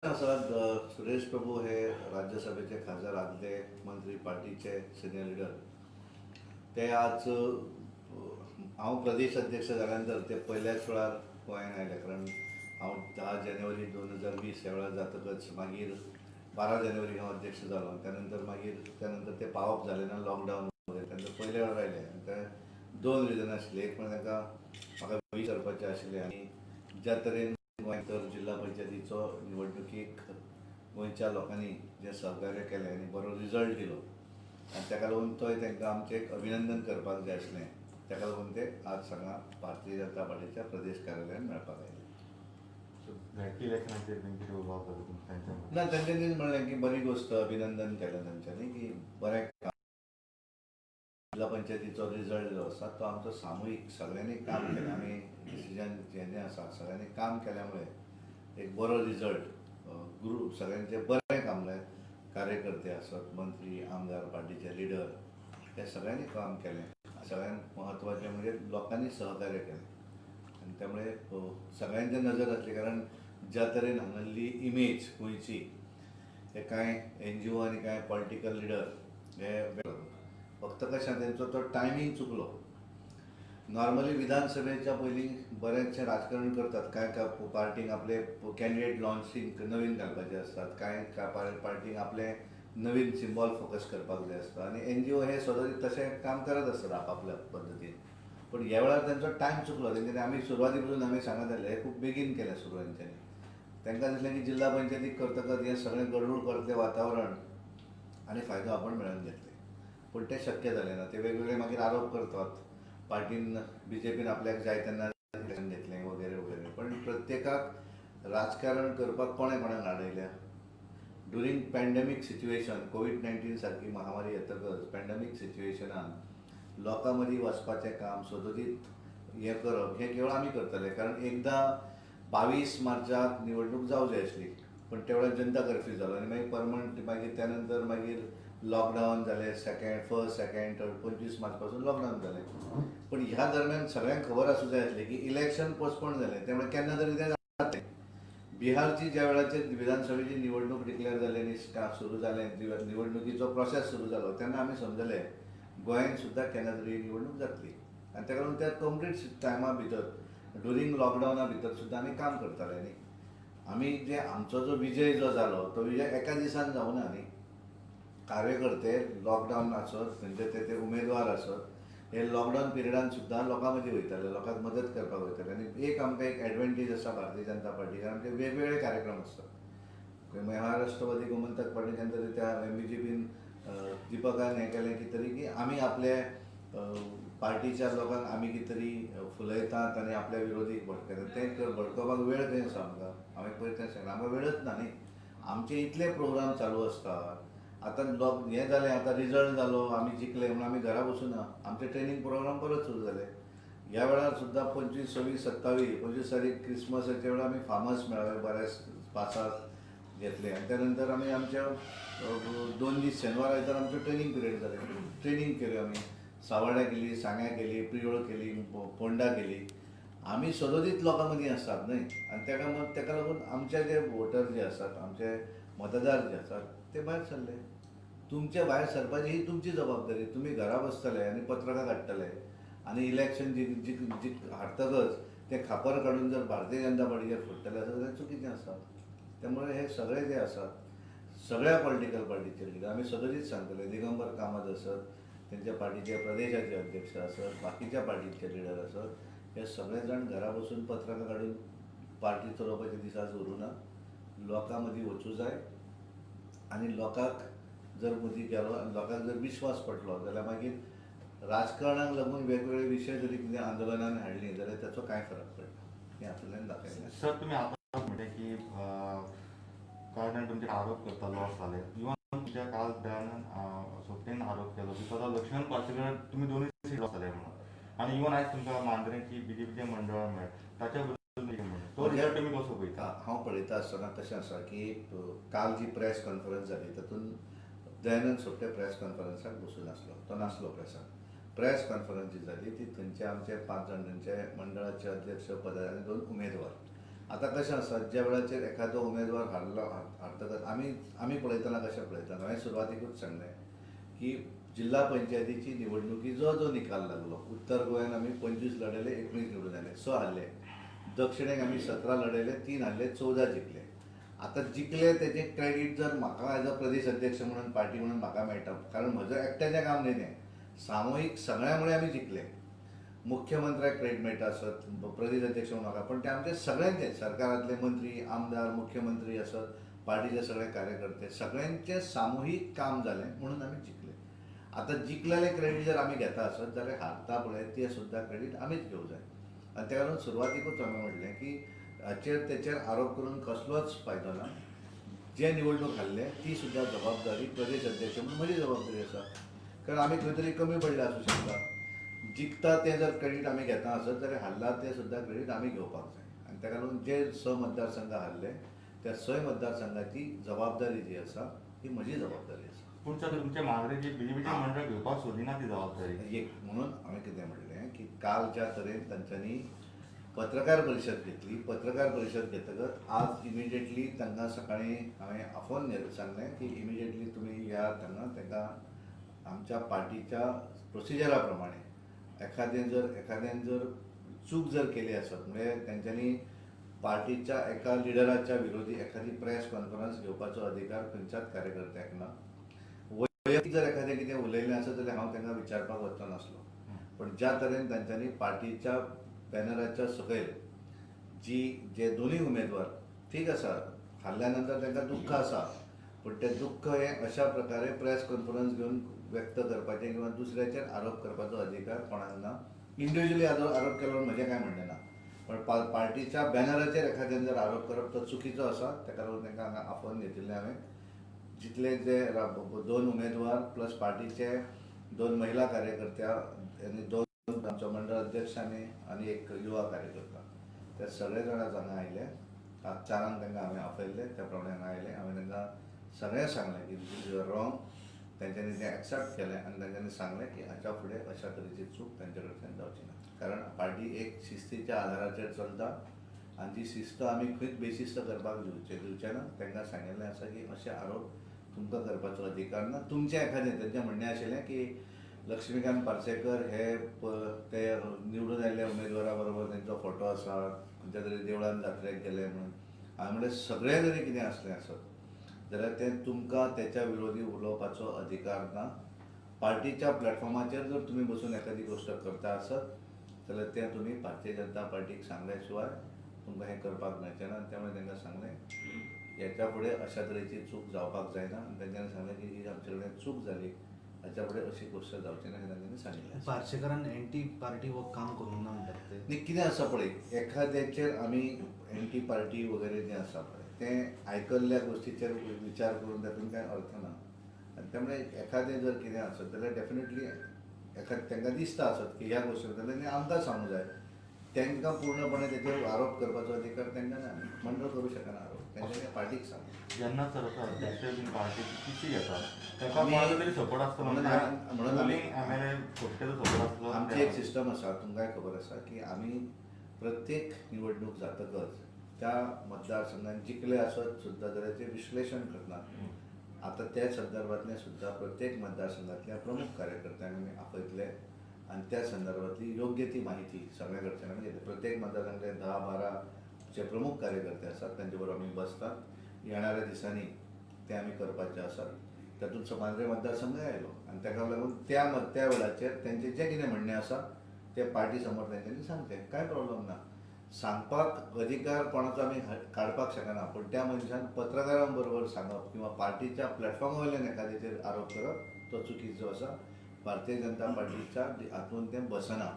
असतात सुरेश प्रभू हे राज्यसभेचे खासदार आदले मंत्री पार्टीचे सिनियर लीडर ते आज हांव प्रदेश अध्यक्ष जाल्यानंतर ते पहिल्याच वेळार गोंयांत आयले. कारण हांव 10 जानेवारी 2020 ह्या वेळार जातकच मागीर 12 जानेवारी हांव अध्यक्ष जालो. त्यानंतर ते पावप जालें ना, लॉकडावन वगैरे. त्यानंतर पयल्या वेळार आयले आनी ते 2 रिजन आशिल्ले. एक म्हणजे तांकां म्हाका करपाचें आशिल्लें आनी ज्या तरेन गोंय तर जिल्हा पंचायतीचो निवडणुकीक गोंयच्या लोकांनी जे सहकार्य केलें आनी बरो रिजल्ट दिलो आनी ताका लागून तोय तांकां आमचें एक अभिनंदन करपाक जाय आसलें. ताका लागून ते आज हांगा भारतीय जनता पार्टीच्या प्रदेश कार्यालयान मेळपाक आयले. ना, तांच्यांनी म्हणलें की बरी गोश्ट, अभिनंदन केलें तांच्यांनी की बरें जिल्हा पंचायतीचो रिजल्ट जो आसा तो आमचो सामुहीक सगळ्यांनी काम केलें. आमी डिसिजन जें आसा सगळ्यांनी काम केल्यामुळे एक बरो रिजल्ट ग्रूप सगळ्यांचे बरें काम जालें. कार्यकर्ते आसत, मंत्री, आमदार, पार्टीचे लिडर, हे सगळ्यांनी काम केलें. सगळ्यांत म्हत्वाचें म्हणजे लोकांनी सहकार्य केलें आनी त्यामुळे सगळ्यांचे नजर आसली. कारण ज्या तरेन हांगासरली इमेज गोंयची हे कांय NGO आनी कांय पॉलिटिकल लिडर हे फक्त कशें तेंचो तो टायमींग चुकलो. नॉर्मली विधानसभेच्या पयलीं बरेंचशें राजकारण करतात. कांय पार्टींक आपले कॅन्डिडेट लॉन्चिंग नवीन घालपाचे आसतात, कांय पार्टींक आपले नवीन सिंबॉल फोकस करपाक जाय आसता आनी NGO हे सदांच तशें काम करत आसतात आपआपल्या पद्दतीन. पण ह्या वेळार तांचो टायम चुकलो. तेंच्यांनी आमी सुरवाती पसून आमी सांगत आयले हे खूब बेगीन केलें सुरू तेंच्यांनी. तांकां दिसलें की जिल्हा पंचायतीक करतकच हें सगळें गडबड करतलें वातावरण आनी फायदो आपण मेळोवन घेतले. पूण तें शक्य जालें ना. ते वेगवेगळे मागीर आरोप करतात. पार्टीन BJPन आपल्याक जाय तेन्ना इलेक्शन घेतलें वगैरे वगैरे. पण प्रत्येकाक राजकारण करपाक कोणें कोणाक आडयल्या. ड्युरींग पॅन्डेमीक सिच्युएशन, कोवीड-19 सारकी महामारी येतकच पॅन्डेमीक सिच्युएशनान लोकां मदीं वचपाचें काम सदोदीत हें करप हें केवळ आमी करतले. कारण एकदां 22 मार्चाक निवडणूक जावं जाय आसली, पण त्या वेळार जनता कर्फ्यू जालो आनी मागीर परमनंट मागीर त्यानंतर मागीर लॉकडावन जालें. फर्स्ट, सेकंड, थर्ड 25 मार्च पासून लॉकडावन जालें. पण ह्या दरम्यान सगळ्यांक खबर आसूं जाय आसली की इलेक्शन पोस्टपोन जालें. त्यामुळे केन्ना तरी तें जातलें. बिहारची ज्या वेळाचेर विधानसभेची निवडणूक डिक्लेअर जाली आनी सुरू जालें, निवडणुकीचो प्रोसेस सुरू जालो, तेन्ना आमी समजलें गोंयांत सुद्दां केन्ना तरी निवडणूक जातली. आनी ताका लागून त्या कंप्लीट टायमा भितर ड्युरींग लॉकडावना भितर सुद्दां आमी काम करताले न्ही. आमी जे आमचो जो विजय जो जालो तो विजय एका दिसान जावना न्ही. कार्यकर्ते लॉकडावन आसत, म्हणजे ते उमेदवार आसत, हे लॉकडावन पिरियडान सुद्दां लोकां मदीं वयताले, लोकांक मदत करपाक वयताले. आनी एक आमकां एक एडवांटेज आसा भारतीय जनता पार्टीक, आमचे वेगवेगळे कार्यक्रम आसतात. महाराष्ट्रवादी गोमंतक पार्टीच्यान तरी त्या BJPन दिपकान हें केलें कितें तरी की आमी आपले पार्टीच्या लोकांक आमी कितें तरी फुलयतात आनी आपल्या विरोधीक भडकयतात. तें भडकोवपाक वेळ खंय आसा आमकां. हांवें पयर तें सांगलां, आमकां वेळच ना न्ही. आमचे इतले प्रोग्राम चालू आसतात. आतां हें जालें, आतां रिजल्ट जालो, आमी जिखले म्हणून आमी घरा बसूना. आमचे ट्रेनींग प्रोग्राम परत सुरू जाले. ह्या वेळार सुद्दां 25, 26, 27, 25 तारीख क्रिसमसाच्या वेळार आमी फार्मर्स मेळावे बऱ्याच पासात घेतले आनी त्यानंतर आमी आमच्या 2 दीस शेनवार आयतार आमचे ट्रेनींग पिरियड जाले. ट्रेनींग केली आमी. सावर्ड्या केली, सांग्या केली, प्रियोळ केली, पोंडा केली. आमी सदोदीत लोकां मदीं आसतात न्हय. आनी ताका लागून आमचे जे वोटर जे आसात, आमचे मतदार जे आसात, ते भायर सरले. तुमचे भायर सरपाची ही तुमची जबाबदारी. तुमी घरा बसतले आनी पत्रकां काडटले आनी इलेक्शन हारतकच ते खापर काडून जर भारतीय जनता पार्टीचेर फोडटले जाल्यार तें चुकीचें आसा. त्यामुळे हे सगळे जे आसात सगळ्या पॉलिटिकल पार्टीचे लिडर आमी सदोदीत सांगतले. दिगंबर कामत आसत, तेंच्या पार्टीचे प्रदेशाचे अध्यक्ष आसत, बाकीच्या पार्टीचे लिडर आसत, हे सगळे जाण घरा बसून पत्रकां काडून पार्टी चलोवपाचे दीस आज उरूं ना. लोकां मदीं वचूं जाय आनी लोकांक जर मदीं गेलो आनी लोकांक जर विश्वास पटलो जाल्यार मागीर राजकारणाक लागून वेगवेगळे विशय जरी कितें आंदोलनान हाडलीं जाल्यार ताचो कांय फरक पडना. हें हातूंतल्यान दाखयलें. सर, तुम्ही आता म्हणले की कारण तुमचे आरोप करता लॉस झाले. इव्हन तुमच्या काल दयानंद सोपटेन आरोप केलो की स्वतः लक्ष्मण पार्सेकर तुम्ही दोन्ही सीट लॉस झाले म्हणून. आणि इव्हन आयज तुमकां मांद्रेची BJPचे मंडळ मेळ ताच्या बद्दल तो रिजल्ट तुमी कसो पळयता? हांव पळयता आसतना कशें आसा की काल जी प्रेस कॉन्फरन्स जाली तातूंत दयानंद सोपटे प्रेस कॉन्फरन्साक बसून आसलो. तो नासलो प्रेसाक. प्रेस कॉन्फरन्स जी जाली ती थंयचे आमचे 5 जाणांचे मंडळाचे अध्यक्ष पदाचे आनी 2 उमेदवार आता कशें आसा ज्या वेळाचेर एखादो उमेदवार हारतकच आमी पळयतना कशें पळयतात, हांवें सुरवातीकूच सांगलें की जिल्हा पंचायतीची निवडणुकी जो जो निकाल लागलो, उत्तर गोंयान आमी 25 लढयले, 19 निवडून आयले, 6 हारले. दक्षिणेक आमी 17 लढयले, 3 हारले, 14 जिखले. आता जिखले तेजे क्रेडीट जर म्हाका एज अ प्रदेश अध्यक्ष म्हणून पार्टी म्हणून म्हाका मेळटा, कारण म्हजो एकट्याचें काम न्ही तें, सामुहीक सगळ्यामुळे आमी जिखले. मुख्यमंत्र्याक क्रेडीट मेळटा आसत, प्रदेश अध्यक्ष म्हणून म्हाका, पण ते आमचे सगळ्यांचे सरकारांतले मंत्री, आमदार, मुख्यमंत्री आसत, पार्टीचे सगळे कार्यकर्ते, सगळ्यांचे सामुहीक काम जालें म्हणून आमी जिखले. आता जिखलेले क्रेडीट जर आमी घेता आसत जाल्यार हारता पळय ते सुद्दां क्रेडीट आमीच घेवंक जाय. आनी त्या लागून सुरवातीकूच हांवें म्हणलें की हाचेर तेचेर आरोप करून कसलोच फायदो ना. जे निवडणूक हारले ती सुद्दां जबाबदारी प्रदेश अध्यक्ष म्हणून म्हजी जबाबदारी आसा, कारण आमी खंय तरी कमी पडले आसूं शकता. जिखता तें जर क्रेडीट आमी घेता आसत जाल्यार हारला तें सुद्दां क्रेडीट आमी घेवपाक जाय. आनी ताका लागून जे 6 मतदारसंघ हारले त्या 6 मतदारसंघाची जबाबदारी जी आसा ती म्हजी जबाबदारी आसा. पूण सर तुमच्या मागणी जी बीजेपीची मंडळ घेवपाक सोदिना ती जबाबदारी एक म्हणून हांवें कितें म्हणलें की काल ज्या तरेन तांच्यांनी पत्रकार परिशद घेतली, पत्रकार परिशद घेतकच आज इमिजिएटली तांकां सकाळीं हांवें आफोन सांगलें की इमिजिएटली तुमी या हांगा तांकां आमच्या पार्टीच्या प्रोसिजरा प्रमाणे एखाद्यान जर चूक जर केली आसत, म्हणजे तांच्यांनी पार्टीच्या एका लिडराच्या विरोधी एखादी प्रेस कॉन्फरन्स घेवपाचो अधिकार खंयच्याच कार्यकर्त्याक ना. वैयक्तीक जर एखादें कितें उलयलें आसत जाल्यार हांव तांकां विचारपाक वचचो नासलो. पण ज्या तरेन तांच्यांनी पार्टीच्या बॅनराच्या सकयल जे दोनूय उमेदवार, ठीक आसा हारल्या नंतर तांकां दुख्ख आसा, पण तें दुख्ख हें अशा प्रकारे प्रेस कॉन्फरन्स घेवन व्यक्त करपाचें किंवा दुसऱ्याचेर आरोप करपाचो अधिकार कोणाक ना. इंडिव्हिज्युअली आरोप केलो म्हजें कांय म्हणणें ना, पण पार्टीच्या बॅनराचेर एखाद्यान जर आरोप करप तो चुकीचो आसा. ताका लागून तांकां हांगा आफोन घेतिल्लें हांवें. जितले जे 2 उमेदवार प्लस पार्टीचे 2 महिला कार्यकर्त्या आनी 2 आमचो मंडळ अध्यक्ष आनी एक युवा कार्यकर्ता, ते सगळे जाण आज हांगा आयले. आज 4 तांकां हांवें आपयल्ले, त्या प्रमाणे हांगा आयले. हांवें तांकां सगळें सांगलें की दीस इज रॉंग. तेंच्यांनी तें एक्सेप्ट केलें आनी तांच्यांनी सांगलें की हाच्या फुडें अशा तरेची चूक तांचे कडच्यान जावची ना, कारण पार्टी एक शिस्तीच्या आदाराचेर चलता आनी ती शिस्त आमी खंयच बेशिस्त करपाक दिवचे ना. तांकां सांगिल्लें आसा की अशे आरोप तुमकां करपाचो अधिकार ना. तुमचें एखादें तेंचें म्हणणें आशिल्लें की लक्ष्मीकांत पार्सेकर हे ते निवडून आयिल्ल्या उमेदवारा बरोबर तेंचो फोटो आसा, खंयच्या तरी देवळान जात्रेक गेले म्हणून. हांवें म्हणलें सगळें जरी कितें आसलें आसत जाल्यार तें तुमकां तेच्या विरोधी उलोवपाचो अधिकार ना. पार्टीच्या प्लॅटफॉर्माचेर जर तुमी बसून एखादी गोश्ट करता आसत जाल्यार तें तुमी भारतीय जनता पार्टीक सांगल्या शिवाय तुमकां हें करपाक मेळचें ना. त्यामुळे तांकां सांगलें हेच्या फुडें अशा तरेची चूक जावपाक जायना आनी तांच्यांनी सांगलें की ही आमचे कडेन चूक जाली, हाच्या फुडें अशी गोश्ट जावची ना हें तांच्यांनी सांगिल्लें. पार्सेकरान एंटी पार्टी हो काम करूंक ना म्हणटात ते. न्ही कितें आसा पळय, एखाद्याचेर आमी एंटी पार्टी वगैरे जें आसा पळय तें आयकल्ल्या गोश्टीचेर विचार करून तातूंत कांय अर्थ ना. आनी त्यामुळे एखादें जर कितें आसत जाल्यार डेफिनेटली तांकां दिसता आसत की ह्या गोश्टी जाल्यार आमकां सांगूंक जाय. तांकां पूर्णपणे तेचेर आरोप करपाचो अधिकार तांकां ना. मंडळ करूं शकना आरोप, तांच्यांनी पार्टीक सांग. जेन्ना सर अध्यक्ष बीन पार्टीची किशी घेतात ताका कोणाचो तरी सपोर्ट आसता म्हणून एमएलए फुटकेचो सपोर्ट आसलो. आमची एक सिस्टम आसा, तुमकांय खबर आसा की आमी प्रत्येक निवडणूक जातकच त्या मतदारसंघात जिखले आसत सुद्दां जाल्यार ते विश्लेशण करतात. आता त्या संदर्भातलें सुद्दां प्रत्येक मतदारसंघातल्या प्रमुख कार्यकर्त्यांक आमी आपयतले आनी त्या संदर्भातली योग्य ती माहिती सगळ्या कडच्यान आमी घेतली. प्रत्येक मतदारसंघातले 10-12 जे प्रमुख कार्यकर्ते आसात तांचे बरोबर आमी बसतात. येणाऱ्या दिसांनी ते आमी करपाचे आसात. तातूंत मांद्रे मतदारसंघ आयलो आनी ताका लागून त्या वेळाचेर तेंचें जें कितें म्हणणें आसा तें पार्टी समोर तेंच्यांनी सांगचें, कांय प्रॉब्लम ना. सांगपाक अधिकार कोणाचो आमी काडपाक शकना, पूण त्या मनशान पत्रकारां बरोबर सांगप किंवा पार्टीच्या प्लॅटफॉर्मा वयल्यान एखाद्याचेर आरोप करप तो चुकीचो आसा. भारतीय जनता पार्टीच्या हातूंत तें बसना.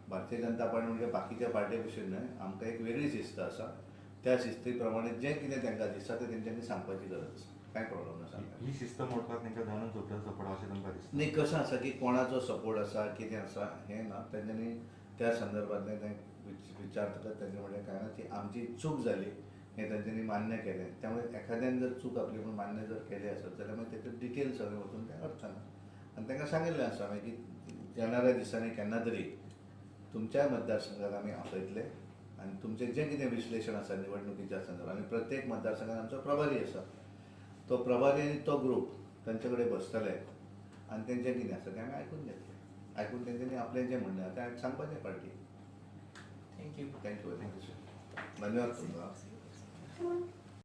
भारतीय जनता पार्टी म्हणजे बाकीच्या पार्टी भशेन न्हय, आमकां एक वेगळी शिस्त आसा. त्या शिस्ती प्रमाणे जें कितें तांकां दिसता तें तेंच्यांनी सांगपाची गरज आसा, कांय प्रॉब्लम आसा. ही शिस्त मोडपाक तांकां जाणून सपोर्ट अशें तांकां दिसता. न्ही कशें आसा की कोणाचो सपोर्ट आसा कितें आसा हें ना. तेंच्यांनी त्या संदर्भांतलें तें विचारतकच तेंचे म्हणलें काय ना, ती आमची चूक जाली हें तेंच्यांनी मान्य केलें. त्यामुळे एखाद्यान जर चूक आपली म्हणून मान्य जर केली आसत जाल्यार मागीर तेतूंत डिटेल सगळें वचून तें अर्थ ना. आनी तांकां सांगिल्लें आसा मागीर की येणाऱ्या दिसांनी केन्ना तरी तुमच्याय मतदारसंघाक आमी आपयतले आनी तुमचें जें कितें विश्लेशण आसा निवडणुकीच्या संदर्भात आनी प्रत्येक मतदारसंघात आमचो प्रभारी आसा तो प्रभारी आनी तो ग्रूप तांचे कडेन बसतले आनी तेंचें कितें आसा तें आमी आयकून घेतलें आयकून तेंच्यांनी आपलें जें म्हणणें आसा तें सांगपाचें party thank you thank you very much धन्यवाद तुमकां